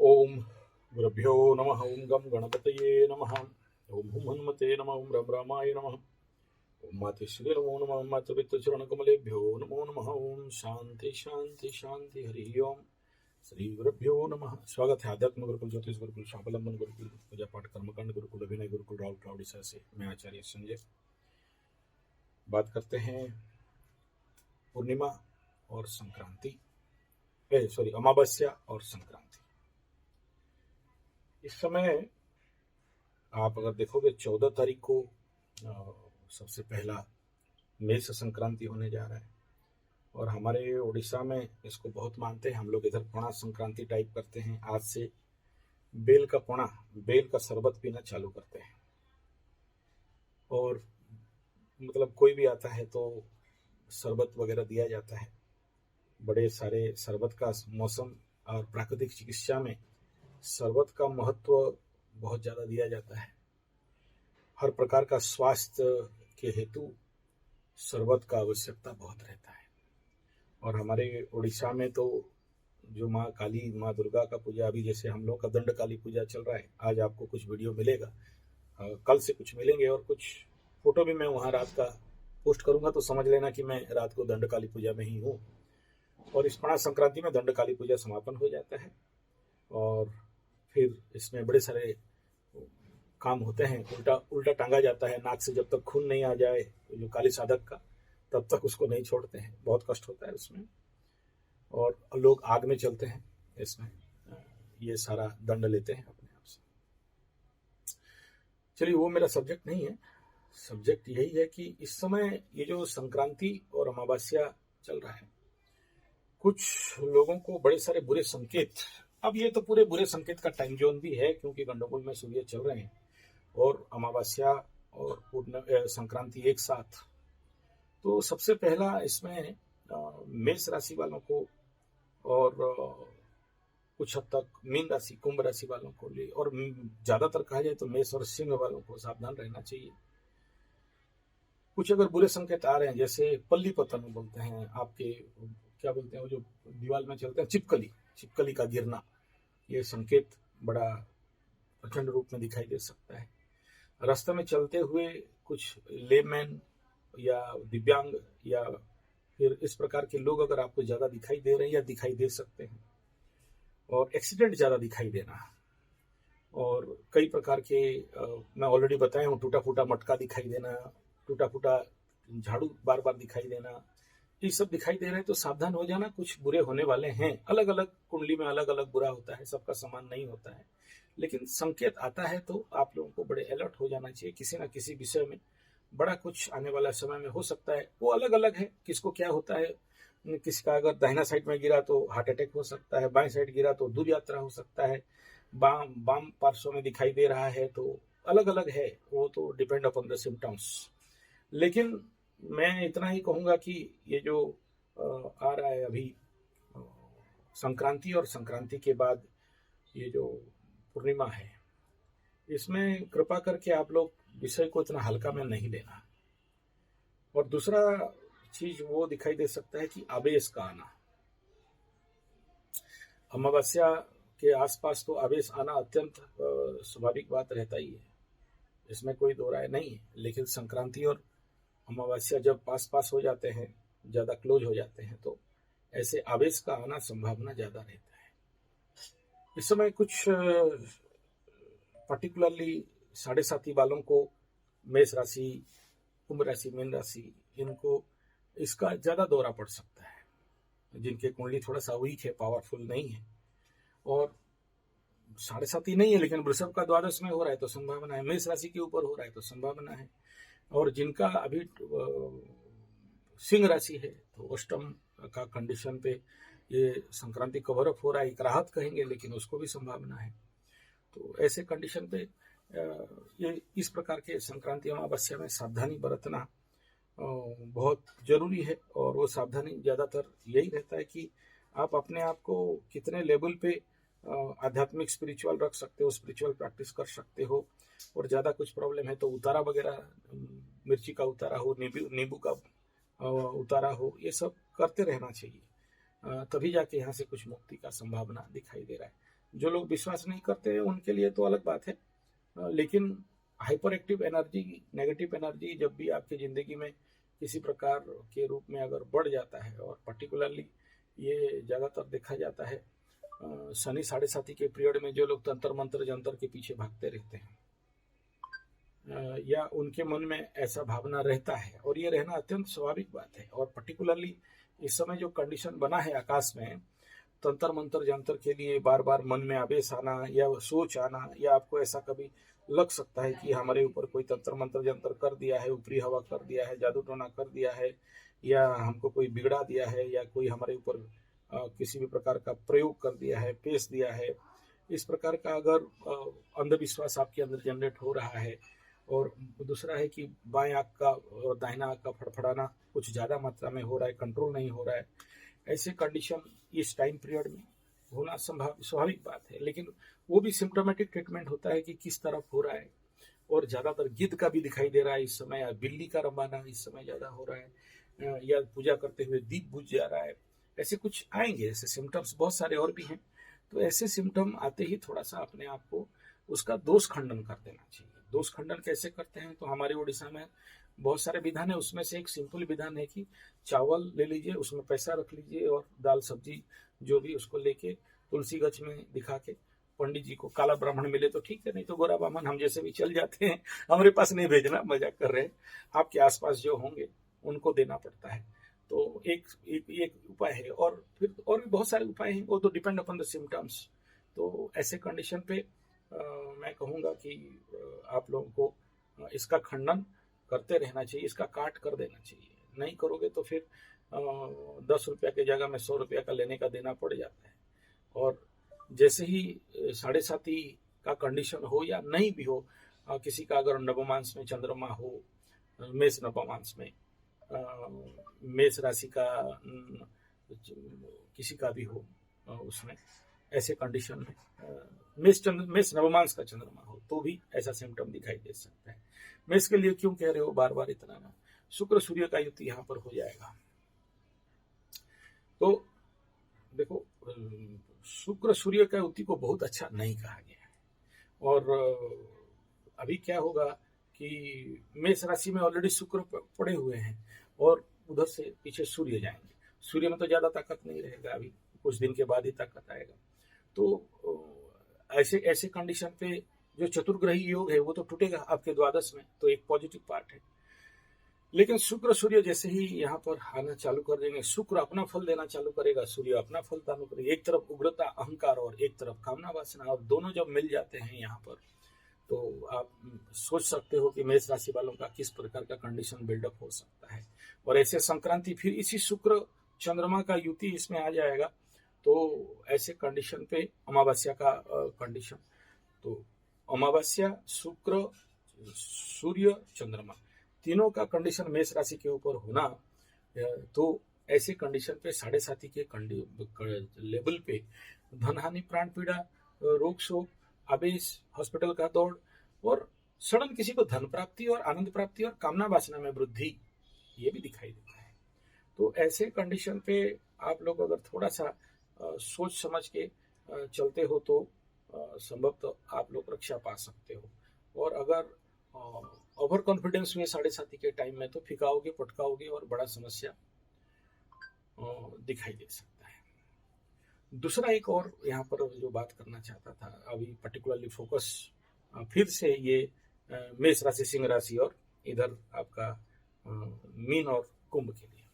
ओम गुरुभ्यो नमः। ओम गम गणपतये नमः। ओम हुम हनुमते नमः। ओम रम रामाय नमः। ओम मातश्री नमो नमः। मातृपितृचरणकमलेभ्यो नमो नमः। ओम शांति शांति शांति। हरि ओम। श्री गुरुभ्यो नमः। स्वागत है आध्यात्म गुरुकुल ज्योतिष गुरुकुल शापलंबन गुरुकुल पूजा पाठ कर्मकांड गुरुकुल अभिनय गुरुकुल राउल उड़ीसा से मैं आचार्य संजय। बात करते हैं पूर्णिमा और संक्रांति, अमावस्या और संक्रांति। इस समय आप अगर देखोगे 14 तारीख को सबसे पहला मेष संक्रांति होने जा रहा है और हमारे उड़ीसा में इसको बहुत मानते हैं। हम लोग इधर पणा संक्रांति टाइप करते हैं। आज से बेल का पणा, बेल का शरबत पीना चालू करते हैं और मतलब कोई भी आता है तो शरबत वगैरह दिया जाता है। बड़े सारे शरबत का मौसम और प्राकृतिक चिकित्सा में शरबत का महत्व बहुत ज़्यादा दिया जाता है। हर प्रकार का स्वास्थ्य के हेतु शरबत का आवश्यकता बहुत रहता है। और हमारे उड़ीसा में तो जो माँ काली, माँ दुर्गा का पूजा, अभी जैसे हम लोग का दंड काली पूजा चल रहा है, आज आपको कुछ वीडियो मिलेगा, कल से कुछ मिलेंगे और कुछ फोटो भी मैं वहाँ रात का पोस्ट करूँगा, तो समझ लेना कि मैं रात को दंड काली पूजा में ही हूँ। और इस पणा संक्रांति में दंड काली पूजा समापन हो जाता है और फिर इसमें बड़े सारे काम होते हैं। उल्टा उल्टा टांगा जाता है नाक से, जब तक खून नहीं आ जाए जो काली साधक का, तब तक उसको नहीं छोड़ते हैं। बहुत कष्ट होता है उसमें और लोग आग में चलते हैं। इसमें ये सारा दंड लेते हैं अपने आप से। चलिए, वो मेरा सब्जेक्ट नहीं है। सब्जेक्ट यही है कि इस समय ये जो संक्रांति और अमावस्या चल रहा है, कुछ लोगों को बड़े सारे बुरे संकेत, अब ये तो पूरे बुरे संकेत का टाइम जोन भी है क्योंकि गंडोगोल में सूर्य चल रहे हैं और अमावस्या और संक्रांति एक साथ। तो सबसे पहला इसमें मेष राशि वालों को और कुछ हद तक मीन राशि, कुंभ राशि वालों को ले, और ज्यादातर कहा जाए तो मेष और सिंह वालों को सावधान रहना चाहिए। कुछ अगर बुरे संकेत आ रहे हैं, जैसे पल्ली पतन बोलते हैं, आपके क्या बोलते हैं वो जो दीवार में चलते हैं, छिपकली का गिरना, ये संकेत बड़ा प्रचंड रूप में दिखाई दे सकता है। रास्ते में चलते हुए कुछ लेमैन या दिव्यांग या फिर इस प्रकार के लोग अगर आपको ज्यादा दिखाई दे रहे हैं या दिखाई दे सकते हैं, और एक्सीडेंट ज्यादा दिखाई देना, और कई प्रकार के मैं ऑलरेडी बताया हूँ, टूटा फूटा मटका दिखाई देना, टूटा फूटा झाड़ू बार बार दिखाई देना, ये सब दिखाई दे रहे हैं तो सावधान हो जाना, कुछ बुरे होने वाले हैं। अलग अलग कुंडली में अलग अलग बुरा होता है, सबका समान नहीं होता है, लेकिन संकेत आता है तो आप लोगों को बड़े अलर्ट हो जाना चाहिए। किसी ना किसी विषय में बड़ा कुछ आने वाला समय में हो सकता है। वो अलग अलग है, किसको क्या होता है। किसी का अगर दाहिना साइड में गिरा तो हार्ट अटैक हो सकता है, बाएं साइड गिरा तो दूर यात्रा हो सकता है, बाम पार्श्व में दिखाई दे रहा है, तो अलग अलग है। वो तो डिपेंड अपॉन द सिम्टम्स। लेकिन मैं इतना ही कहूंगा कि ये जो आ रहा है अभी संक्रांति और संक्रांति के बाद ये जो पूर्णिमा है, इसमें कृपा करके आप लोग विषय को इतना हल्का में नहीं लेना। और दूसरा चीज वो दिखाई दे सकता है कि आवेश का आना। अमावस्या के आसपास तो आवेश आना अत्यंत स्वाभाविक बात रहता ही है, इसमें कोई दो राय नहीं है। लेकिन संक्रांति और अमावस्या जब पास पास हो जाते हैं, ज्यादा क्लोज हो जाते हैं, तो ऐसे आवेश का आना संभावना ज्यादा रहता है। इस समय कुछ पर्टिकुलरली 7.5 वालों को, मेष राशि, कुंभ राशि, मीन राशि, इनको इसका ज्यादा दौरा पड़ सकता है, जिनके कुंडली थोड़ा सा वीक है, पावरफुल नहीं है। और 7.5 ही नहीं है, लेकिन वृषभ का द्वादश में हो रहा है तो संभावना है, मेष राशि के ऊपर हो रहा है तो संभावना है। और जिनका अभी सिंह राशि है तो अष्टम का कंडीशन पे ये संक्रांति कवर अप हो रहा है, एक राहत कहेंगे, लेकिन उसको भी संभावना है। तो ऐसे कंडीशन पे ये इस प्रकार के संक्रांति अमावस्या में सावधानी बरतना बहुत जरूरी है। और वो सावधानी ज्यादातर यही रहता है कि आप अपने आप को कितने लेवल पे आध्यात्मिक स्पिरिचुअल रख सकते हो, स्पिरिचुअल प्रैक्टिस कर सकते हो। और ज्यादा कुछ प्रॉब्लम है तो उतारा वगैरह, मिर्ची का उतारा हो, नींबू का उतारा हो, ये सब करते रहना चाहिए, तभी जाके यहाँ से कुछ मुक्ति का संभावना दिखाई दे रहा है। जो लोग विश्वास नहीं करते हैं उनके लिए तो अलग बात है, लेकिन hyper active energy, negative energy जब भी आपकी जिंदगी में किसी प्रकार के रूप में अगर बढ़ जाता है, और पर्टिकुलरली ये ज़्यादातर देखा जाता है शनि साढ़े साथी के पीरियड में जो लोग तंत्र मंत्र जंतर के पीछे भागते रहते हैं, या उनके मन में ऐसा भावना रहता है, और ये रहना अत्यंत स्वाभाविक बात है। और पर्टिकुलरली इस समय जो कंडीशन बना है आकाश में तंत्र मंत्र जंतर के लिए, बार बार मन में आवेश आना या सोच आना, या आपको ऐसा कभी लग सकता है कि हमारे ऊपर कोई तंत्र मंत्र जंतर कर दिया है, ऊपरी हवा कर दिया है, जादू टोना कर दिया है, या हमको कोई बिगड़ा दिया है, या कोई हमारे ऊपर किसी भी प्रकार का प्रयोग कर दिया है, पेश दिया है। इस प्रकार का अगर अंधविश्वास आपके अंदर जनरेट हो रहा है, और दूसरा है कि बाएं आंख का और दाहिना आंख का फड़फड़ाना कुछ ज़्यादा मात्रा में हो रहा है, कंट्रोल नहीं हो रहा है, ऐसे कंडीशन इस टाइम पीरियड में होना स्वाभाविक बात है। लेकिन वो भी सिम्टोमेटिक ट्रीटमेंट होता है कि किस तरफ हो रहा है, और ज़्यादातर गिद्ध का भी दिखाई दे रहा है इस समय, या बिल्ली का रंबाना इस समय ज़्यादा हो रहा है, या पूजा करते हुए दीप बुझ जा रहा है, ऐसे कुछ आएंगे। ऐसे सिम्टम्स बहुत सारे और भी हैं। तो ऐसे सिम्टम आते ही थोड़ा सा अपने आप को उसका दोष खंडन कर देना चाहिए। दोष खंडन कैसे करते हैं, तो हमारे उड़ीसा में बहुत सारे विधान है, उसमें से एक सिंपल विधान है कि चावल ले लीजिए, उसमें पैसा रख लीजिए, और दाल सब्जी जो भी उसको लेके तुलसी गछ में दिखा के पंडित जी को, काला ब्राह्मण मिले तो ठीक है, नहीं तो गोरा ब्राह्मण हम जैसे भी चल जाते हैं, हमारे पास नहीं भेजना, मजाक कर रहे हैं, आपके आसपास जो होंगे उनको देना पड़ता है। तो एक उपाय है, और फिर और भी बहुत सारे उपाय हैं, वो तो डिपेंड अपॉन द सिम्टम्स। तो ऐसे कंडीशन पे मैं कहूँगा कि आप लोगों को इसका खंडन करते रहना चाहिए, इसका काट कर देना चाहिए। नहीं करोगे तो फिर 10 रुपया की जगह में 100 रुपया का लेने का देना पड़ जाता है। और जैसे ही साढ़े साथी का कंडीशन हो या नहीं भी हो, किसी का अगर नवमांश में चंद्रमा हो, मेष नवमांश में, मेष राशि का किसी का भी हो, उसमें ऐसे कंडीशन में मेष नवमांश का चंद्रमा हो तो भी ऐसा सिम्टम दिखाई दे सकता है। मेष के लिए क्यों कह रहे हो बार बार इतना ना, शुक्र सूर्य का युति यहाँ पर हो जाएगा। तो देखो, शुक्र सूर्य का युति को बहुत अच्छा नहीं कहा गया है। और अभी क्या होगा कि मेष राशि में ऑलरेडी शुक्र पड़े हुए हैं, और उधर से पीछे सूर्य जाएंगे। सूर्य में तो ज्यादा ताकत नहीं रहेगा, अभी कुछ दिन के बाद ही ताकत आएगा। तो ऐसे कंडीशन पे जो चतुर्ग्रही योग है वो तो टूटेगा आपके द्वादश में, तो एक पॉजिटिव पार्ट है। लेकिन शुक्र सूर्य जैसे ही यहाँ पर आना चालू कर देंगे, शुक्र अपना फल देना चालू करेगा, सूर्य अपना फल चालू करेगा। एक तरफ उग्रता अहंकार और एक तरफ कामना वासना, और दोनों जब मिल जाते हैं यहाँ पर, तो आप सोच सकते हो कि मेष राशि वालों का किस प्रकार का कंडीशन बिल्डअप हो सकता है। और ऐसे संक्रांति फिर इसी शुक्र चंद्रमा का युति इसमें आ जाएगा, तो ऐसे कंडीशन पे अमावस्या का कंडीशन, तो अमावस्या शुक्र सूर्य चंद्रमा तीनों का कंडीशन मेष राशि के ऊपर होना, तो ऐसे कंडीशन पे साढ़े साथी के लेवल पे धनहानि, प्राण पीड़ा, रोग शोक, आवेश, हॉस्पिटल का दौड़, और सडन किसी को धन प्राप्ति और आनंद प्राप्ति और कामना वासना में वृद्धि, ये भी दिखाई देता है। तो ऐसे कंडीशन पे आप लोग अगर थोड़ा सा सोच समझ के चलते हो तो संभवतः आप लोग रक्षा पा सकते हो। और अगर ओवर कॉन्फिडेंस हुए साढ़े साथी के टाइम में तो फिकाओगे, पटकाओगे और बड़ा समस्या दिखाई दे सकता है। दूसरा एक और यहाँ पर जो बात करना चाहता था, अभी पर्टिकुलरली फोकस फिर से ये मेष राशि, सिंह राशि और इधर आपका मीन और कुंभ के लिए,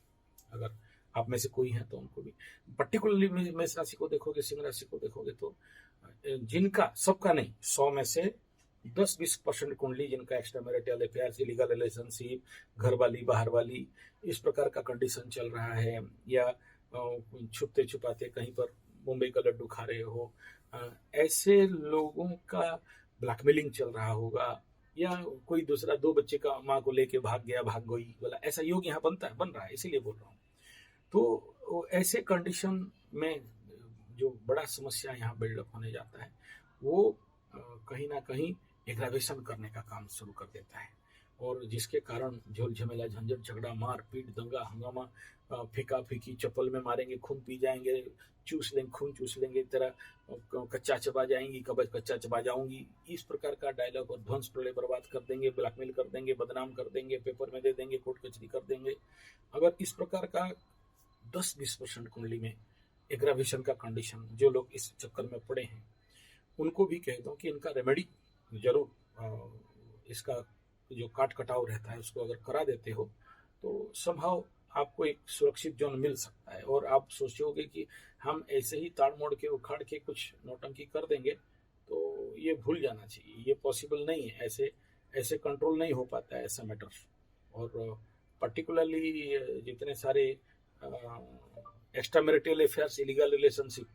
अगर आप में से कोई है तो उनको भी पर्टिकुलरली मेष राशि को देखोगे, सिंह राशि को देखोगे, तो जिनका, सबका नहीं, 100 में से 10-20% कुंडली जिनका extra marital affairs, illegal relationship, घर वाली बाहर वाली, इस प्रकार का कंडीशन चल रहा है, या छुपते छुपाते कहीं पर मुंबई का लड्डू खा रहे हो, ऐसे लोगों का ब्लैकमेलिंग चल रहा होगा, या कोई दूसरा 2 बच्चे का माँ को लेके भाग गया, भाग गई वाला ऐसा योग यहाँ बन रहा है, इसीलिए बोल रहा हूँ। तो ऐसे कंडीशन में जो बड़ा समस्या यहाँ बिल्डअप होने जाता है, वो कहीं ना कहीं एग्रावेशन करने का काम शुरू कर देता है। और जिसके कारण झोल झमेला, झंझट, झगड़ा, मार पीट, दंगा हंगामा, फेंका फेंकी, चप्पल में मारेंगे, खून पी जाएंगे, चूस लेंगे, खून चूस लेंगे, तेरा कच्चा चबा जाएंगी, कब्ज कच्चा चबा जाऊंगी, इस प्रकार का डायलॉग, और ध्वंस प्रलय बर्बाद कर देंगे, ब्लैकमेल कर देंगे, बदनाम कर देंगे, पेपर में दे देंगे, कोर्ट कचहरी कर देंगे। अगर इस प्रकार का 10-20% कुंडली में एग्रावेशन का कंडीशन, जो लोग इस चक्कर में पड़े हैं उनको भी कह दो कि इनका रेमेडी जरूर, इसका जो काट कटाव रहता है उसको अगर करा देते हो तो संभव आपको एक सुरक्षित जोन मिल सकता है। और आप सोचोगे कि हम ऐसे ही ताड़ मोड़ के उखाड़ के कुछ नौटंकी कर देंगे, तो ये भूल जाना चाहिए, ये पॉसिबल नहीं है, ऐसे ऐसे कंट्रोल नहीं हो पाता है ऐसा मैटर। और पर्टिकुलरली जितने सारे extra marital affairs, illegal relationship,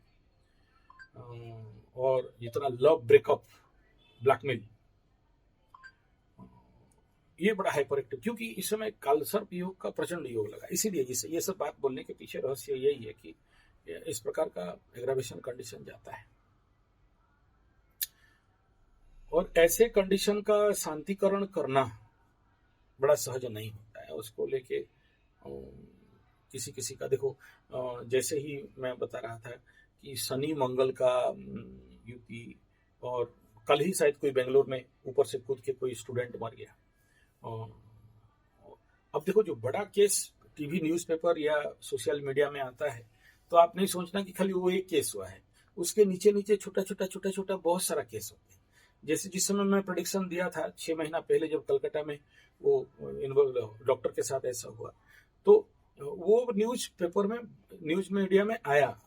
और जितना लव ब्रेकअप, ब्लैकमेल, ये बड़ा हाइपर एक्टिव, क्योंकि इस समय कालसर्प योग का प्रचंड योग लगा। इसीलिए ये सब बात बोलने के पीछे रहस्य यही है कि इस प्रकार का एग्रावेशन कंडीशन जाता है। और ऐसे कंडीशन का शांतिकरण करना बड़ा सहज नहीं होता है। उसको लेके किसी किसी का देखो, जैसे ही मैं बता रहा था कि शनि मंगल का युति, और कल ही शायद कोई बेंगलोर में ऊपर से कूद के कोई स्टूडेंट मर गया। अब देखो, जो बड़ा केस टीवी, न्यूज़पेपर या सोशल मीडिया में आता है, तो आप नहीं सोचना कि खाली वो एक केस हुआ है, उसके नीचे नीचे छोटा छोटा बहुत सारा केस होते हैं। जैसे जिस समय मैं प्रेडिक्शन दिया था 6 महीना पहले, जब कलकत्ता में वो डॉक्टर के साथ ऐसा हुआ, तो वो न्यूज़पेपर में, न्यूज मीडिया में आया।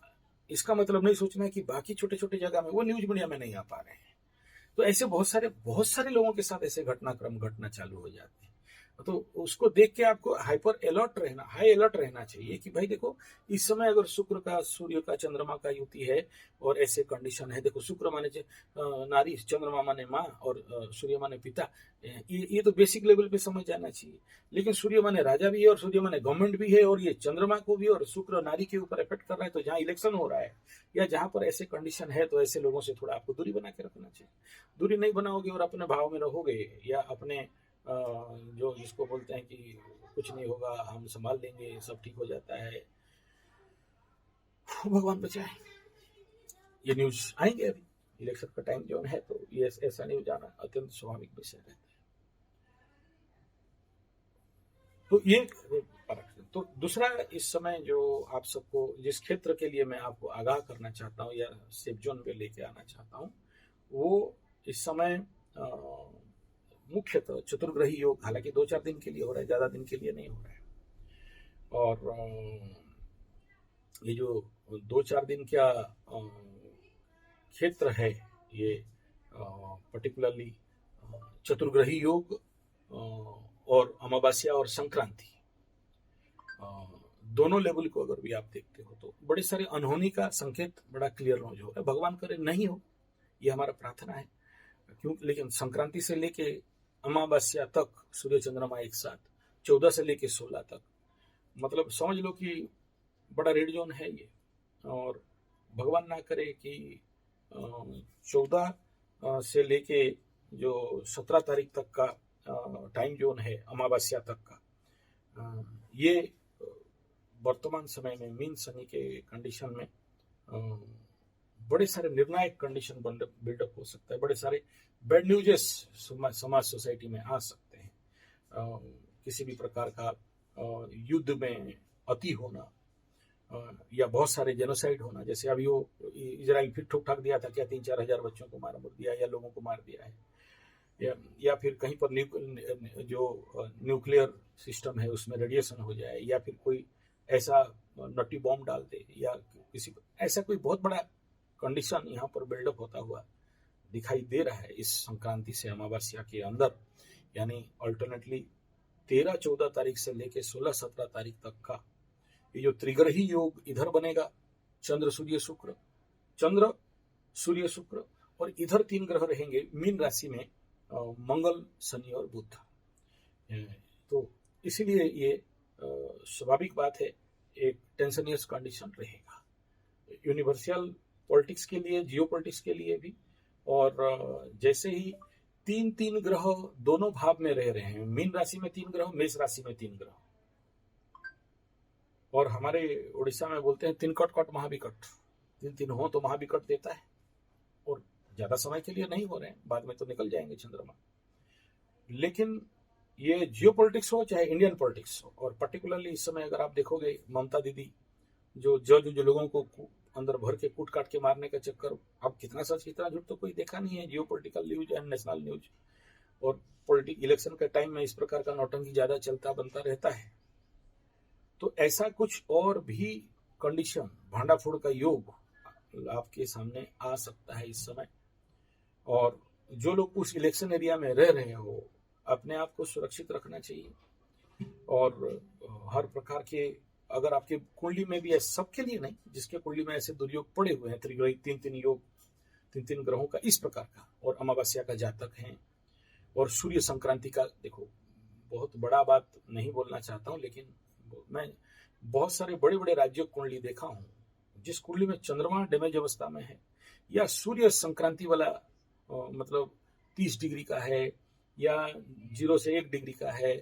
इसका मतलब नहीं सोचना कि बाकी छोटे छोटे जगह में वो न्यूज मीडिया में नहीं आ पा रहे हैं। तो ऐसे बहुत सारे लोगों के साथ ऐसे घटनाक्रम घटना चालू हो जाते हैं। तो उसको देख के आपको हाई अलर्ट रहना चाहिए कि भाई देखो, इस समय अगर शुक्र का, सूर्य का, चंद्रमा का युति है और ऐसे कंडीशन है, देखो शुक्र माने नारी, चंद्रमा माने माँ, और सूर्य माने पिता, ये तो बेसिक लेवल पे समझ जाना चाहिए। लेकिन सूर्य माने राजा भी है, और सूर्य माने गवर्नमेंट भी है, और ये चंद्रमा को भी, और शुक्र नारी के ऊपर इफेक्ट कर रहा है। तो जहाँ इलेक्शन हो रहा है या जहां पर ऐसे कंडीशन है, तो ऐसे लोगों से थोड़ा आपको दूरी बना के रखना चाहिए। दूरी नहीं बनाओगे और अपने भाव में रहोगे, या अपने जो जिसको बोलते हैं कि कुछ नहीं होगा, हम संभाल लेंगे, सब ठीक हो जाता है, भगवान बचाए। ये न्यूज आएंगे, अभी इलेक्शन का टाइम जो है, तो ये ऐसा न्यूज आना अत्यंत स्वाभाविक विषय रहता है। तो ये तो दूसरा, इस समय जो आप सबको, जिस क्षेत्र के लिए मैं आपको आगाह करना चाहता हूँ या सेफ जोन पे लेके आना चाहता हूँ, वो इस समय मुख्यतः चतुर्ग्रही योग, हालांकि 2-4 दिन के लिए हो रहा है, ज्यादा दिन के लिए नहीं हो रहा है। और ये जो 2-4 दिन का क्षेत्र है, ये पर्टिकुलरली चतुर्ग्रही योग और अमावस्या और संक्रांति, दोनों लेवल को अगर भी आप देखते हो तो बड़े सारे अनहोनी का संकेत बड़ा क्लियर हो रहा है। भगवान करे नहीं हो, ये हमारा प्रार्थना है। क्यों? लेकिन संक्रांति से लेके अमावस्या तक सूर्य चंद्रमा एक साथ, 14 से लेके 16 तक, मतलब समझ लो कि बड़ा रेड जोन है ये। और भगवान ना करे कि 14 से लेके जो 17 तारीख तक का टाइम जोन है, अमावस्या तक का, ये वर्तमान समय में मीन शनि के कंडीशन में बड़े सारे निर्णायक कंडीशन बिल्डअप हो सकता है। बड़े सारे बैड न्यूजेस समाज सोसाइटी में आ सकते हैं। किसी भी प्रकार का युद्ध में अति होना, या बहुत सारे जेनोसाइड होना, जैसे अभी वो इजराइल फिर ठोक ठाक दिया था क्या, 3-4 हजार बच्चों को मार दिया या लोगों को मार दिया है, या फिर कहीं पर जो न्यूक्लियर सिस्टम है उसमें रेडिएशन हो जाए, या फिर कोई ऐसा नटी बॉम्ब डाल दे, या किसी ऐसा कोई बहुत बड़ा कंडीशन यहाँ पर बिल्डअप होता हुआ दिखाई दे रहा है इस संक्रांति से अमावस्या के अंदर। यानी अल्टरनेटली 13-14 तारीख से लेके 16-17 तारीख तक का ये जो त्रिग्रही योग इधर बनेगा, चंद्र सूर्य शुक्र, चंद्र सूर्य शुक्र, और इधर 3 ग्रह रहेंगे मीन राशि में, मंगल, शनि और बुध। तो इसीलिए ये स्वाभाविक बात है, एक टेंशनियस कंडीशन रहेगा यूनिवर्सल पॉलिटिक्स के लिए, जियो पॉलिटिक्स के लिए भी। और जैसे ही तीन तीन ग्रह दोनों भाव में रह रहे हैं। मीन राशि में 3 ग्रह, मेष राशि में 3 ग्रह, और हमारे उड़ीसा में बोलते हैं 3 कट कट महाविकट। 3 हो तो महाविकट देता है, और ज्यादा समय के लिए नहीं हो रहे हैं, बाद में तो निकल जाएंगे चंद्रमा। लेकिन ये जियो पॉलिटिक्स हो चाहे इंडियन पॉलिटिक्स हो, और पर्टिकुलरली इस समय अगर आप देखोगे ममता दीदी जो लोगों को अंदर भर के कूट काट के मारने का चक्कर, अब कितना सच कितना झूठ तो कोई देखा नहीं है। जियो political news and national news और पॉलिटिक इलेक्शन के टाइम में इस प्रकार का नौटंकी ज्यादा चलता बनता रहता है। तो ऐसा कुछ और भी कंडीशन, भांडाफोड़ का योग आपके सामने आ सकता है इस समय। और जो लोग उस इलेक्शन एरिया में रह रहे हो, अपने आप को सुरक्षित रखना चाहिए। और हर प्रकार के, अगर आपके कुंडली में भी ऐसे, सबके लिए नहीं, जिसके कुंडली में ऐसे दुर्योग पड़े हुए हैं, त्रिग्रही 3 योग, 3 ग्रहों का इस प्रकार का, और अमावस्या का जातक है, और सूर्य संक्रांति का, देखो बहुत बड़ा बात नहीं बोलना चाहता हूं, लेकिन मैं बहुत सारे बड़े बड़े राज्यों कुंडली देखा हूं जिस कुंडली में चंद्रमा डैमेज अवस्था में है, या सूर्य संक्रांति वाला मतलब 30 डिग्री का है, या 0 से 1 डिग्री का है,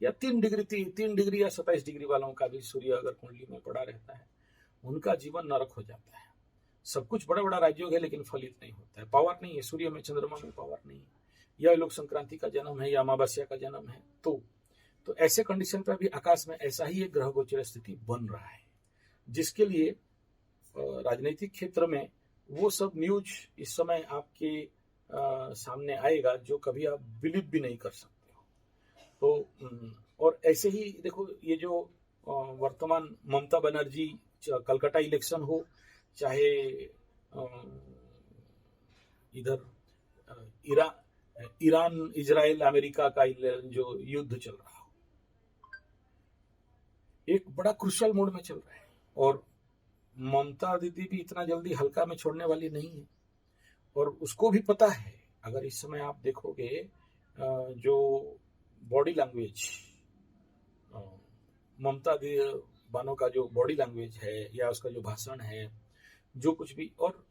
या 3 डिग्री या 27 डिग्री वालों का भी सूर्य अगर कुंडली में पड़ा रहता है, उनका जीवन नरक हो जाता है। सब कुछ बड़ा बड़ा राज्यों है, लेकिन फलित नहीं होता है, पावर नहीं है सूर्य में, चंद्रमा में पावर नहीं है, या लोग संक्रांति का जन्म है या अमावस्या का जन्म है। तो ऐसे कंडीशन पर भी आकाश में ऐसा ही एक ग्रह गोचर स्थिति बन रहा है, जिसके लिए राजनीतिक क्षेत्र में वो सब न्यूज इस समय आपके सामने आएगा जो कभी आप बिलीव भी नहीं कर सकते हो। तो और ऐसे ही देखो, ये जो वर्तमान ममता बनर्जी कलकत्ता इलेक्शन हो, चाहे इधर ईरान इजराइल अमेरिका का जो युद्ध चल रहा हो, एक बड़ा क्रुशियल मोड में चल रहा है, और ममता दीदी भी इतना जल्दी हल्का में छोड़ने वाली नहीं है। और उसको भी पता है, अगर इस समय आप देखोगे जो बॉडी लैंग्वेज ममता बानो का जो बॉडी लैंग्वेज है, या उसका जो भाषण है, जो कुछ भी, और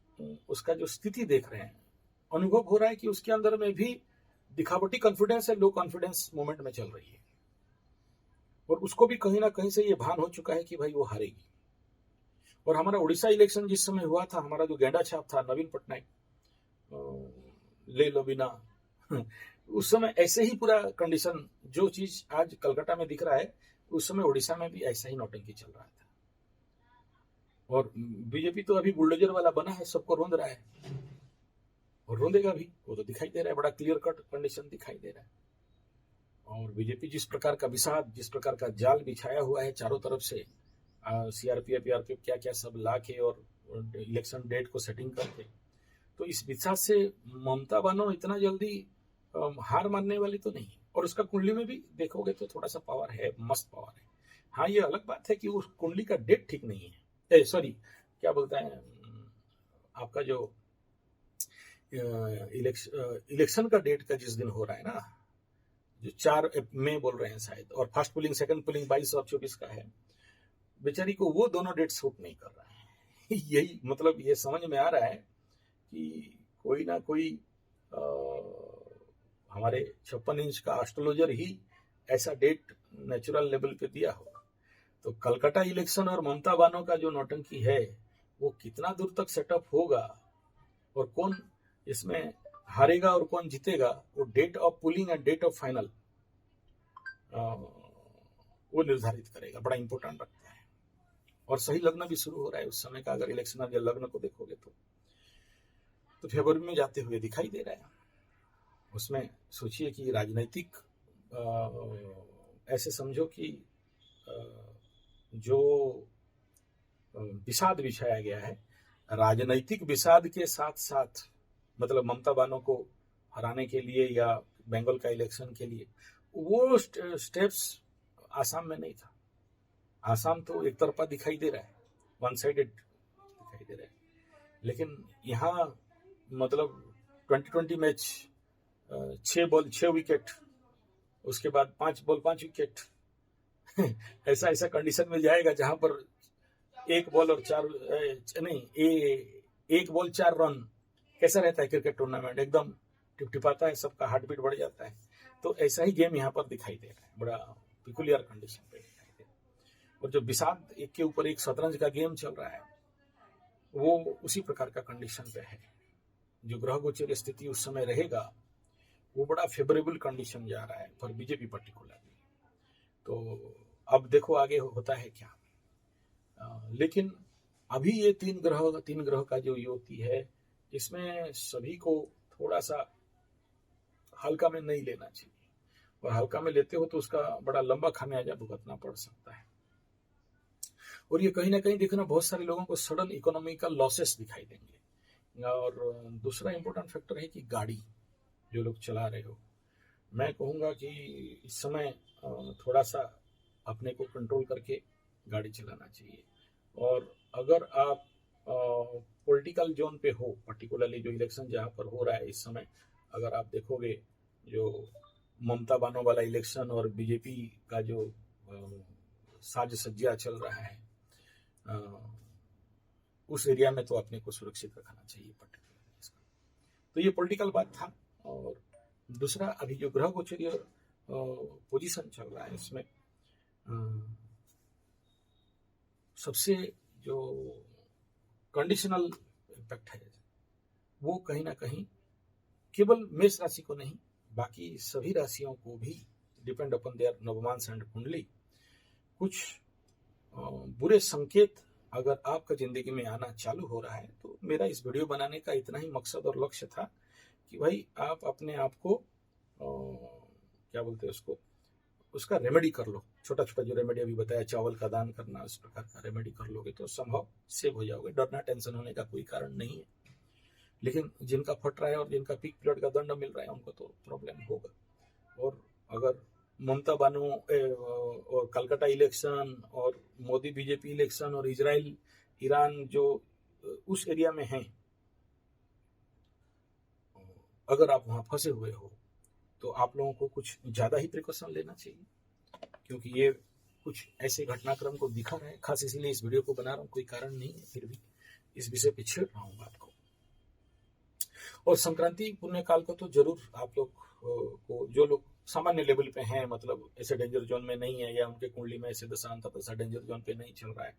उसका जो स्थिति देख रहे हैं, अनुभव हो रहा है कि उसके अंदर में भी दिखावटी कॉन्फिडेंस है, लो कॉन्फिडेंस मोमेंट में चल रही है। और उसको भी कहीं ना कहीं से ये भान हो चुका है कि भाई वो हारेगी। और हमारा उड़ीसा इलेक्शन जिस समय हुआ था, हमारा जो गेंडा छाप था नवीन पटनायक, ले लो बिना उस समय ऐसे ही पूरा कंडीशन, जो चीज आज कलकत्ता में दिख रहा है, उस समय उड़ीसा में भी ऐसा ही नौटंकी चल रहा था। और बीजेपी तो अभी बुलडोजर वाला बना है, सबको रोंद रहा है, और रोंदेगा भी, वो तो दिखाई दे रहा है, बड़ा क्लियर कट कंडीशन दिखाई दे रहा है। और बीजेपी जिस प्रकार का विषाद, जिस प्रकार का जाल बिछाया हुआ है चारों तरफ से, सीआरपीएफ क्या क्या सब ला के और इलेक्शन डेट को सेटिंग करके, तो इस विषाद से ममता बानो इतना जल्दी हार मानने वाली तो नहीं। और उसका कुंडली में भी देखोगे तो थोड़ा सा पावर है, मस्त पावर है। हाँ, ये अलग बात है कि उस कुंडली का डेट ठीक नहीं है, सॉरी क्या बोलता है आपका जो इलेक्शन का डेट का जिस दिन हो रहा है ना, जो 4 मई बोल रहे हैं शायद, और फर्स्ट पुलिंग सेकंड पुलिंग 22 और 24 का है, बेचारी को वो दोनों डेट सूट नहीं कर रहा है। यही मतलब ये समझ में आ रहा है कि कोई ना कोई हमारे 56 इंच का एस्ट्रोलॉजर ही ऐसा डेट नेचुरल लेवल पे दिया होगा। तो कलकत्ता इलेक्शन और ममता बानो का जो नौटंकी है, वो कितना दूर तक सेटअप होगा और कौन इसमें हारेगा और कौन जीतेगा, वो date of pulling and date of final वो निर्धारित करेगा, बड़ा इंपॉर्टेंट रखता है। और सही लग्न भी शुरू हो रहा है उस समय का, अगर इलेक्शन या लग्न को देखोगे तो फरवरी में जाते हुए दिखाई दे रहा है। उसमें सोचिए कि राजनीतिक ऐसे समझो कि जो विषाद बिछाया गया है, राजनीतिक विषाद के साथ साथ, मतलब ममता बानो को हराने के लिए या बंगाल का इलेक्शन के लिए, वो स्टेप्स आसाम में नहीं था। आसाम तो एक तरफा दिखाई दे रहा है, वन साइडेड दिखाई दे रहा है। लेकिन यहाँ मतलब 2020 मैच 6 बॉल 6 विकेट, उसके बाद 5 बॉल 5 विकेट ऐसा कंडीशन में जाएगा जहां पर 1 बॉल और 4 नहीं 1 बॉल 4 रन। कैसा रहता है क्रिकेट टूर्नामेंट? एकदम टिपटिपाता है, सबका हार्ट बीट बढ़ जाता है। तो ऐसा ही गेम यहाँ पर दिखाई दे रहा है, बड़ा पिकुलियर कंडीशन पे दिखाई दे रहा है। और जो बिसात एक के ऊपर एक शतरंज का गेम चल रहा है, वो उसी प्रकार का कंडीशन पे है। जो ग्रह गोचर स्थिति उस समय रहेगा वो बड़ा फेवरेबल कंडीशन जा रहा है फॉर बीजेपी पर्टिकुलरली। तो अब देखो आगे होता है क्या। लेकिन अभी ये तीन ग्रह का जो युति है, इसमें सभी को थोड़ा सा हल्का में नहीं लेना चाहिए, और हल्का में लेते हो तो उसका बड़ा लंबा खामियाजा भुगतना पड़ सकता है। और ये कहीं ना कहीं देखना, बहुत सारे लोगों को सडन इकोनॉमिकल लॉसेस दिखाई देंगे। और दूसरा इंपॉर्टेंट फैक्टर है कि गाड़ी जो लोग चला रहे हो, मैं कहूँगा कि इस समय थोड़ा सा अपने को कंट्रोल करके गाड़ी चलाना चाहिए। और अगर आप पॉलिटिकल जोन पे हो, पर्टिकुलरली जो इलेक्शन जहाँ पर हो रहा है इस समय, अगर आप देखोगे जो ममता बानो वाला इलेक्शन और बीजेपी का जो साज सज्जा चल रहा है, उस एरिया में तो अपने को सुरक्षित रखना चाहिए पर्टिकुलरली इसका। तो ये पॉलिटिकल बात था। और दूसरा, अभी जो ग्रह गोचरीय पोजीशन चल रहा है, इसमें सबसे जो कंडीशनल इम्पैक्ट है वो कहीं ना कहीं केवल मेष राशि को नहीं, बाकी सभी राशियों को भी डिपेंड अपॉन देयर नवमांश एंड कुंडली। कुछ बुरे संकेत अगर आपका जिंदगी में आना चालू हो रहा है, तो मेरा इस वीडियो बनाने का इतना ही मकसद और लक्ष्य था कि भाई आप अपने आप को क्या बोलते हैं उसको, उसका रेमेडी कर लो। छोटा छोटा जो रेमेडी अभी बताया, चावल का दान करना, उस प्रकार का रेमेडी कर लोगे तो संभव सेव हो जाओगे। डरना, टेंशन होने का कोई कारण नहीं है। लेकिन जिनका फट रहा है और जिनका पीक पीरियड का दंड मिल रहा है, उनको तो प्रॉब्लम होगा। और अगर ममता बानो और कलकत्ता इलेक्शन और मोदी बीजेपी इलेक्शन और इजराइल ईरान जो उस एरिया में हैं, अगर आप वहां फंसे हुए हो तो आप लोगों को कुछ ज्यादा ही प्रिकॉशन लेना चाहिए, क्योंकि ये कुछ ऐसे घटनाक्रम को दिखा रहा है। खास इसीलिए इस वीडियो को बना रहा हूँ, कोई कारण नहीं है, फिर भी इस विषय पे छेड़ रहा हूँ बात को। और संक्रांति पुण्य काल को तो जरूर आप लोग को, जो लोग सामान्य लेवल पे हैं, मतलब ऐसे डेंजर जोन में नहीं है, या उनके कुंडली में ऐसे दशा डेंजर जोन पे नहीं चल रहा है,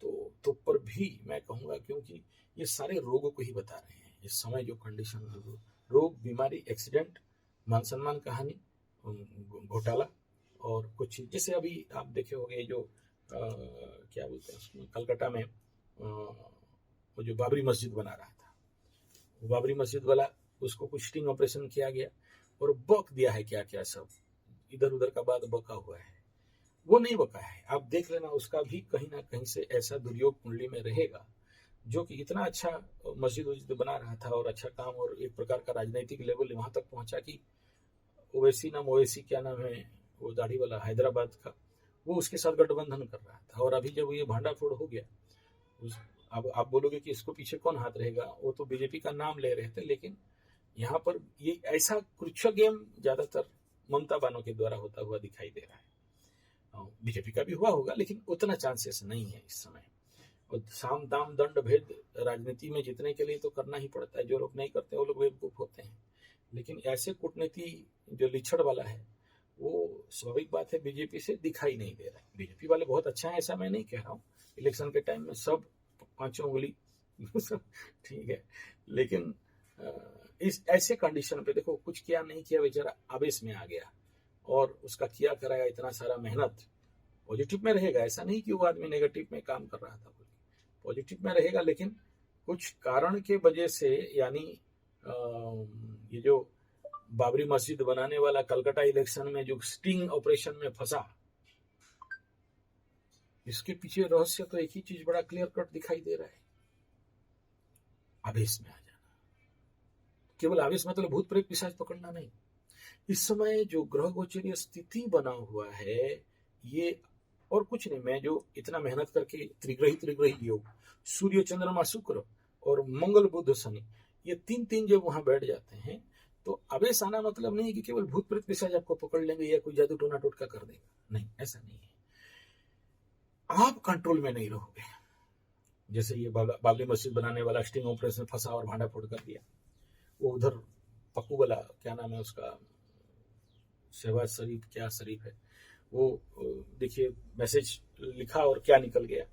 तो पर भी मैं कहूँगा, क्योंकि ये सारे रोगों को ही बता रहे हैं इस समय जो कंडीशन, रोग, बीमारी, एक्सीडेंट, मान सम्मान कहानी, घोटाला, और कुछ जैसे अभी आप देखे होंगे जो क्या बोलते हैं कलकत्ता में वो जो बाबरी मस्जिद बना रहा था, वो बाबरी मस्जिद वाला, उसको कुछ स्टिंग ऑपरेशन किया गया और बक दिया है, क्या क्या सब इधर उधर का बात बका हुआ है। वो नहीं बका है, आप देख लेना, उसका भी कहीं ना कहीं से ऐसा दुर्योग कुंडली में रहेगा, जो कि इतना अच्छा मस्जिद बना रहा था और अच्छा काम, और एक प्रकार का राजनीतिक लेवल वहां तक पहुंचा कि ओवैसी क्या नाम है वो दाढ़ी वाला हैदराबाद का, वो उसके साथ गठबंधन कर रहा था। और अभी जब ये भांडाफोड़ हो गया, अब आप बोलोगे कि इसको पीछे कौन हाथ रहेगा, वो तो बीजेपी का नाम ले रहे थे, लेकिन यहाँ पर ये ऐसा क्रुच्छ गेम ज्यादातर ममता बानो के द्वारा होता हुआ दिखाई दे रहा है। बीजेपी का भी हुआ होगा, लेकिन उतना चांसेस नहीं है इस समय। और साम दाम दंड भेद राजनीति में जीतने के लिए तो करना ही पड़ता है, जो लोग नहीं करते वो लोग बेवकूफ होते हैं। लेकिन ऐसे कूटनीति जो लिछड़ वाला है, वो स्वाभाविक बात है बीजेपी से दिखाई नहीं दे रहा है। बीजेपी वाले बहुत अच्छा है, ऐसा मैं नहीं कह रहा हूँ, इलेक्शन के टाइम में सब पांचों उंगली ठीक है, लेकिन इस ऐसे कंडीशन पे देखो, कुछ किया नहीं किया, बेचारा आवेश में आ गया और उसका किया कराया इतना सारा मेहनत पॉजिटिव में रहेगा। ऐसा नहीं कि वो आदमी नेगेटिव में काम कर रहा था, पॉजिटिव में रहेगा, लेकिन कुछ कारण के वजह से, यानी ये जो बाबरी मस्जिद बनाने वाला कलकत्ता इलेक्शन में जो स्टिंग ऑपरेशन में फंसा, इसके पीछे रहस्य तो एक ही चीज बड़ा क्लियर कट दिखाई दे रहा है, आवेश में आ जाना। केवल आवेश मतलब भूत प्रेत पिशाच पकड़ना नहीं। इस समय जो ग्रह गोचरीय स्थिति बना हुआ है, ये और कुछ नहीं, मैं जो इतना मेहनत करके त्रिग्रही योग, सूर्य चंद्रमा शुक्र और मंगल बुध शनि, ये तीन जब वहां बैठ जाते हैं, तो आवेश आना मतलब नहीं कि केवल भूत प्रेत पिशाच आपको पकड़ लेंगे या कोई जादू टोना टोटका कर देगा, नहीं, ऐसा नहीं है। आप कंट्रोल में नहीं रहोगे। जैसे ये बाबरी मस्जिद बनाने वाला स्टिंग ऑपरेशन फंसा और भांडा फोड़ कर दिया, वो उधर पप्पू वाला, क्या नाम है उसका, शहबाज शरीफ, क्या शरीफ है वो, देखिए मैसेज लिखा और क्या निकल गया,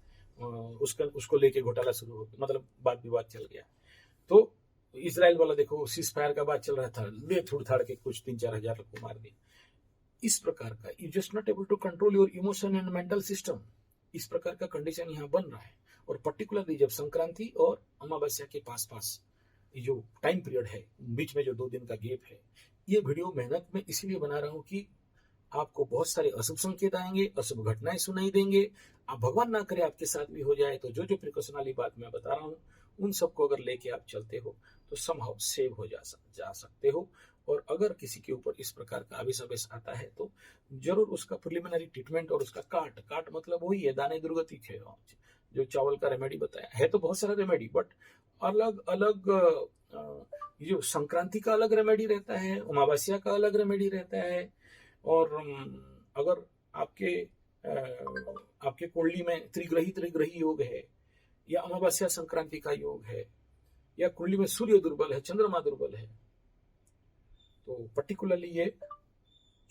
उसका उसको लेके घोटाला शुरू हो गया, मतलब बात विवाद चल गया। तो इसराइल वाला देखो, सीज फायर का बात चल रहा था, ले थोड़ थाड़ के कुछ 3-4 हजार लोग को मार दिया। इस प्रकार का you just not able to control your emotion and mental system, इस प्रकार का कंडीशन यहाँ बन रहा है। और पर्टिकुलरली जब संक्रांति और अमावस्या के पास पास जो टाइम पीरियड है, बीच में जो 2 दिन का गैप है, ये वीडियो मेहनत में इसलिए बना रहा हूँ कि आपको बहुत सारे अशुभ संकेत आएंगे, अशुभ घटनाएं सुनाई देंगे। आप भगवान ना करे आपके साथ भी हो जाए, तो जो जो प्रिकॉशन वाली बात मैं बता रहा हूँ उन सबको अगर लेके आप चलते हो तो समहाउ सेव हो जा सकते हो। और अगर किसी के ऊपर इस प्रकार का अविश्वास आता है तो जरूर उसका प्रिलिमिनरी ट्रीटमेंट और उसका काट मतलब वही है, दाने दुर्गति है, जो चावल का रेमेडी बताया है। तो बहुत सारा रेमेडी, बट अलग अलग जो संक्रांति का अलग रेमेडी रहता है, अमावस्या का अलग रेमेडी रहता है। और अगर आपके कुंडली में त्रिग्रही योग है, या अमावस्या संक्रांति का योग है, या कुंडली में सूर्य दुर्बल है, चंद्रमा दुर्बल है, तो पर्टिकुलरली ये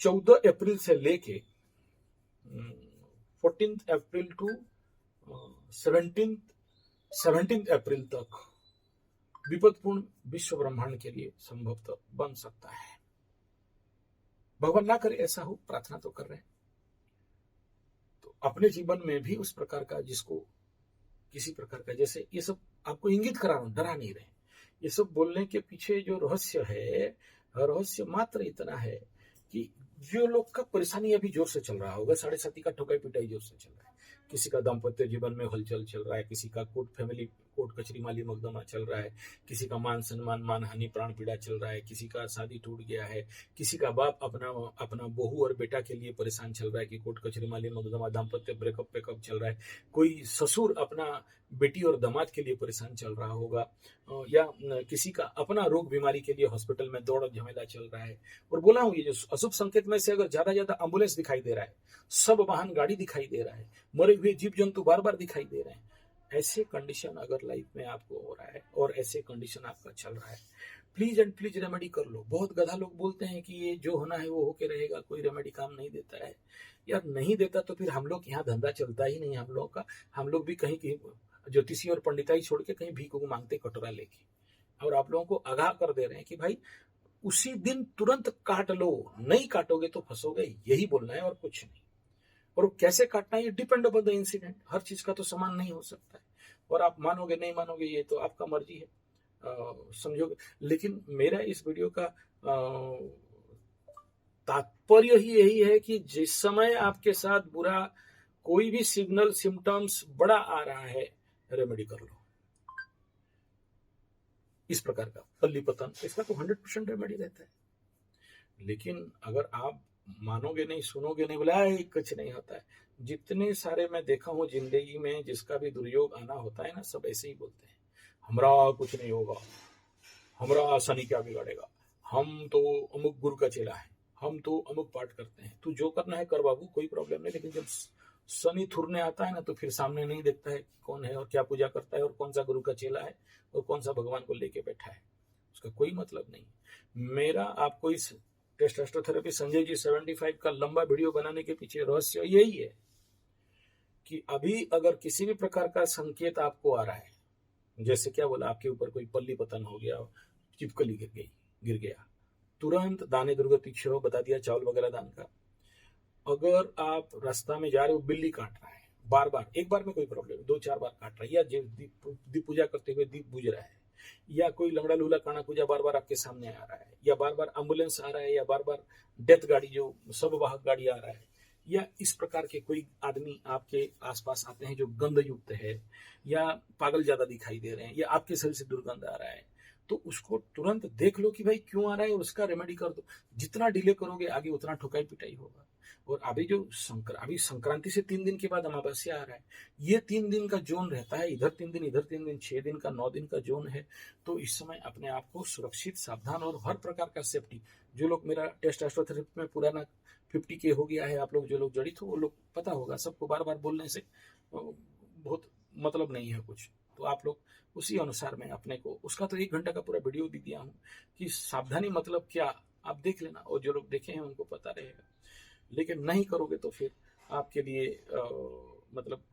14 अप्रैल से लेके 14 अप्रैल टू 17 अप्रैल तक विपदपूर्ण विश्व ब्रह्मांड के लिए संभवतः बन सकता है। भगवान ना करे ऐसा हो, प्रार्थना तो कर रहे हैं। तो अपने जीवन में भी उस प्रकार का, जिसको किसी प्रकार का, जैसे ये सब आपको इंगित करा रहा हूं, डरा नहीं रहे। ये सब बोलने के पीछे जो रहस्य है, रहस्य मात्र इतना है कि जो लोग का परेशानी अभी जोर से चल रहा होगा, 7.5 का ठोकाई पिटाई जोर से चल रहा है, किसी का दाम्पत्य जीवन में हलचल चल रहा है, किसी का कोर्ट कचरी माली मुकदमा चल रहा है, किसी का मान सम्मान मानहानि प्राण पीड़ा चल रहा है, किसी का शादी टूट गया है, किसी का बाप अपना बहू और बेटा के लिए परेशान चल रहा है कि कोर्ट कचरी माली मुकदमा दाम्पत्य ब्रेकअप पेकअप चल रहा है, कोई ससुर अपना बेटी और दामाद के लिए परेशान चल रहा होगा, या किसी का अपना रोग बीमारी के लिए हॉस्पिटल में दौड़ झमेला चल रहा है। और बोला हूं, ये जो अशुभ संकेत में से अगर ज्यादा एम्बुलेंस दिखाई दे रहा है, सब वाहन गाड़ी दिखाई दे रहा है, मरे हुए जीव जंतु बार बार दिखाई दे रहे हैं, ऐसे कंडीशन अगर लाइफ में आपको हो रहा है और ऐसे कंडीशन आपका चल रहा है, प्लीज एंड प्लीज रेमेडी कर लो। बहुत गधा लोग बोलते हैं कि ये जो होना है वो होके रहेगा, कोई रेमेडी काम नहीं देता है। यार नहीं देता तो फिर हम लोग यहाँ धंधा चलता ही नहीं हम लोग का। हम लोग भी कहीं ज्योतिषी और पंडिताई छोड़ के कहीं भीख मांगते कटोरा लेके, और आप लोगों को आगाह कर दे रहे हैं कि भाई उसी दिन तुरंत काट लो, नहीं काटोगे तो फंसोगे, यही बोलना है और कुछ नहीं। और कैसे काटना है ये डिपेंड अपॉन द इंसिडेंट, हर चीज का तो समान नहीं हो सकता है। और आप मानोगे नहीं मानोगे ये तो आपका मर्जी है, समझोगे। लेकिन मेरा इस वीडियो का तात्पर्य ही यही है कि जिस समय आपके साथ बुरा कोई भी सिग्नल सिम्टम्स बड़ा आ रहा है, रेमेडी कर लो। इस प्रकार का पल्ली पतन, इसका तो 100% रेमेडी रहता है। लेकिन अगर आप मानोगे नहीं, सुनोगे नहीं, बोला कुछ नहीं होता है। जितने सारे मैं देखा हूं जिंदगी में, जिसका भी दुर्योग आना होता है ना, सब ऐसे ही बोलते हैं, हमरा कुछ नहीं होगा, हमरा शनि क्या बिगाड़ेगा, हम तो अमुक गुरु का चेला है, हम तो अमुक पाठ करते हैं, तू जो करना है कर बाबू, कोई प्रॉब्लम नहीं। लेकिन जब शनि थुरने आता है ना, तो फिर सामने नहीं देखता है कौन है और क्या पूजा करता है और कौन सा गुरु का चेला है और कौन सा भगवान को लेके बैठा है, उसका कोई मतलब नहीं। मेरा आपको इस टेस्ट एस्ट्रोथेरेपी संजय जी 75 का लंबा वीडियो बनाने के पीछे रहस्य यही है कि अभी अगर किसी भी प्रकार का संकेत आपको आ रहा है, जैसे क्या बोला, आपके ऊपर कोई पल्ली पतन हो गया, चिपकली गिर गया, तुरंत दाने दुर्गति क्षय बता दिया, चावल वगैरह दान का। अगर आप रास्ता में जा रहे हो, बिल्ली काट रहा है बार बार, एक बार में कोई प्रॉब्लम, 2-4 बार काट रहा है, या दीप पूजा करते हुए दीप बुझ रहा है, या कोई लंगड़ा लूला काना पूजा बार बार आपके सामने आ रहा है, या बार बार एम्बुलेंस आ रहा है, या बार बार डेथ गाड़ी जो सब वाहक गाड़ी आ रहा है, या इस प्रकार के कोई आदमी आपके आसपास आते हैं जो गंध युक्त है, या पागल ज्यादा दिखाई दे रहे हैं, या आपके शरीर से दुर्गंध आ रहा है, तो उसको तुरंत देख लो कि भाई क्यों आ रहा है और उसका रेमेडी कर दो। जितना डिले करोगे आगे उतना ठोकाई पिटाई होगा। और अभी संक्रांति से 3 दिन के बाद अमावस्या आ रहा है, ये 3 दिन का जोन रहता है, इधर 3 दिन इधर 3 दिन, 6 दिन का 9 दिन का जोन है। तो इस समय अपने आप को सुरक्षित, सावधान और हर प्रकार का सेफ्टी, जो लोग मेरा टेस्ट एस्ट्रोथेरेपी में पुराना 50 के हो गया है, आप लोग जो लोग जड़ित हो वो लोग पता होगा, सबको बार बार बोलने से बहुत मतलब नहीं है कुछ। तो आप लोग उसी अनुसार मैं अपने को, उसका तो 1 घंटा का पूरा वीडियो भी दिया हूँ कि सावधानी मतलब क्या, आप देख लेना, और जो लोग देखे हैं उनको पता रहेगा। लेकिन नहीं करोगे तो फिर आपके लिए मतलब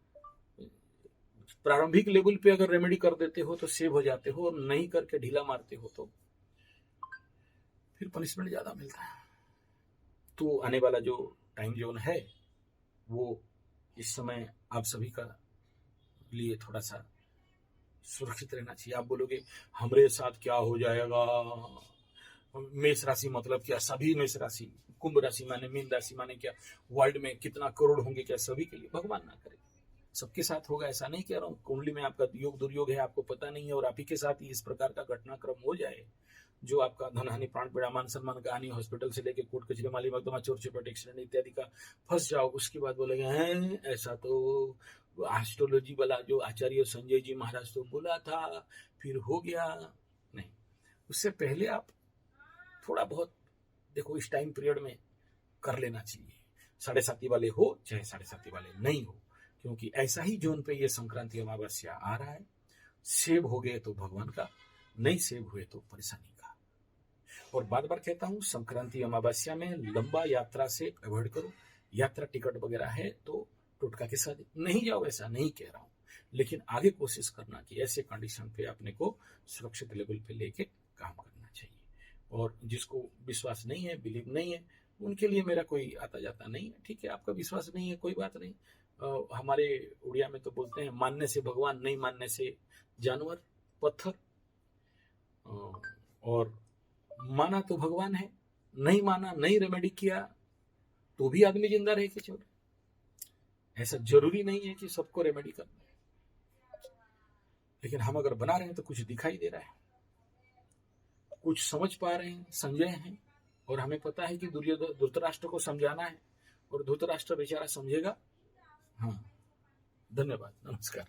प्रारंभिक लेवल पे अगर रेमेडी कर देते हो तो सेव हो जाते हो, और नहीं करके ढीला मारते हो तो फिर पनिशमेंट ज्यादा मिलता है। तो आने वाला जो टाइम जोन है वो इस समय आप सभी का लिए थोड़ा सा सुरक्षित रहना चाहिए। आप बोलोगे हमारे साथ क्या हो जाएगा, मेष राशि मतलब क्या, सभी मेष राशि, कुंभ राशि माने, मीन राशि माने क्या, वर्ल्ड में कितना करोड़ होंगे क्या, सभी के लिए? भगवान ना करे सबके साथ होगा ऐसा नहीं कह रहा हूँ। कुंडली में आपका योग दुर्योग है, आपको पता नहीं है, और आप ही के साथ ही इस प्रकार का घटनाक्रम हो जाए जो आपका धन हानि, प्राण पीड़ा, मान सम्मान का हानि, हॉस्पिटल से लेके कोर्ट कचहरी, माली मकदमा, चोर चपाट, एक्सीडेंट इत्यादि का फंस जाओ, उसके बाद बोलेंगे हैं ऐसा तो एस्ट्रोलॉजी वाला जो आचार्य संजय जी महाराज तो बोला था, फिर हो गया। नहीं, उससे पहले आप थोड़ा बहुत देखो इस टाइम पीरियड में कर लेना चाहिए, 7.5 वाले हो चाहे 7.5 वाले नहीं हो, क्योंकि ऐसा ही जोन पे ये संक्रांति अमावस्या आ रहा है। सेव हो गए तो भगवान का, नहीं सेव हुए तो परेशानी का। और बार बार कहता हूं, संक्रांति अमावस्या में लंबा यात्रा से अवॉइड करो। यात्रा टिकट वगैरह है तो टोटका के साथ नहीं जाओ, ऐसा नहीं कह रहा हूं, लेकिन आगे कोशिश करना कि ऐसे कंडीशन पे अपने को सुरक्षित लेवल पे लेके काम करना चाहिए। और जिसको विश्वास नहीं है, बिलीव नहीं है, उनके लिए मेरा कोई आता जाता नहीं है। ठीक है, आपका विश्वास नहीं है, कोई बात नहीं। हमारे उड़िया में तो बोलते हैं मानने से भगवान, नहीं मानने से जानवर, पत्थर। और माना तो भगवान है, नहीं माना, नहीं रेमेडी किया तो भी आदमी जिंदा रह के छोड़े। ऐसा जरूरी नहीं है कि सबको रेमेडी करना है, लेकिन हम अगर बना रहे हैं तो कुछ दिखाई दे रहा है, कुछ समझ पा रहे हैं, समझे हैं, और हमें पता है कि धृतराष्ट्र को समझाना है, और धृतराष्ट्र बेचारा समझेगा। हाँ, धन्यवाद, नमस्कार।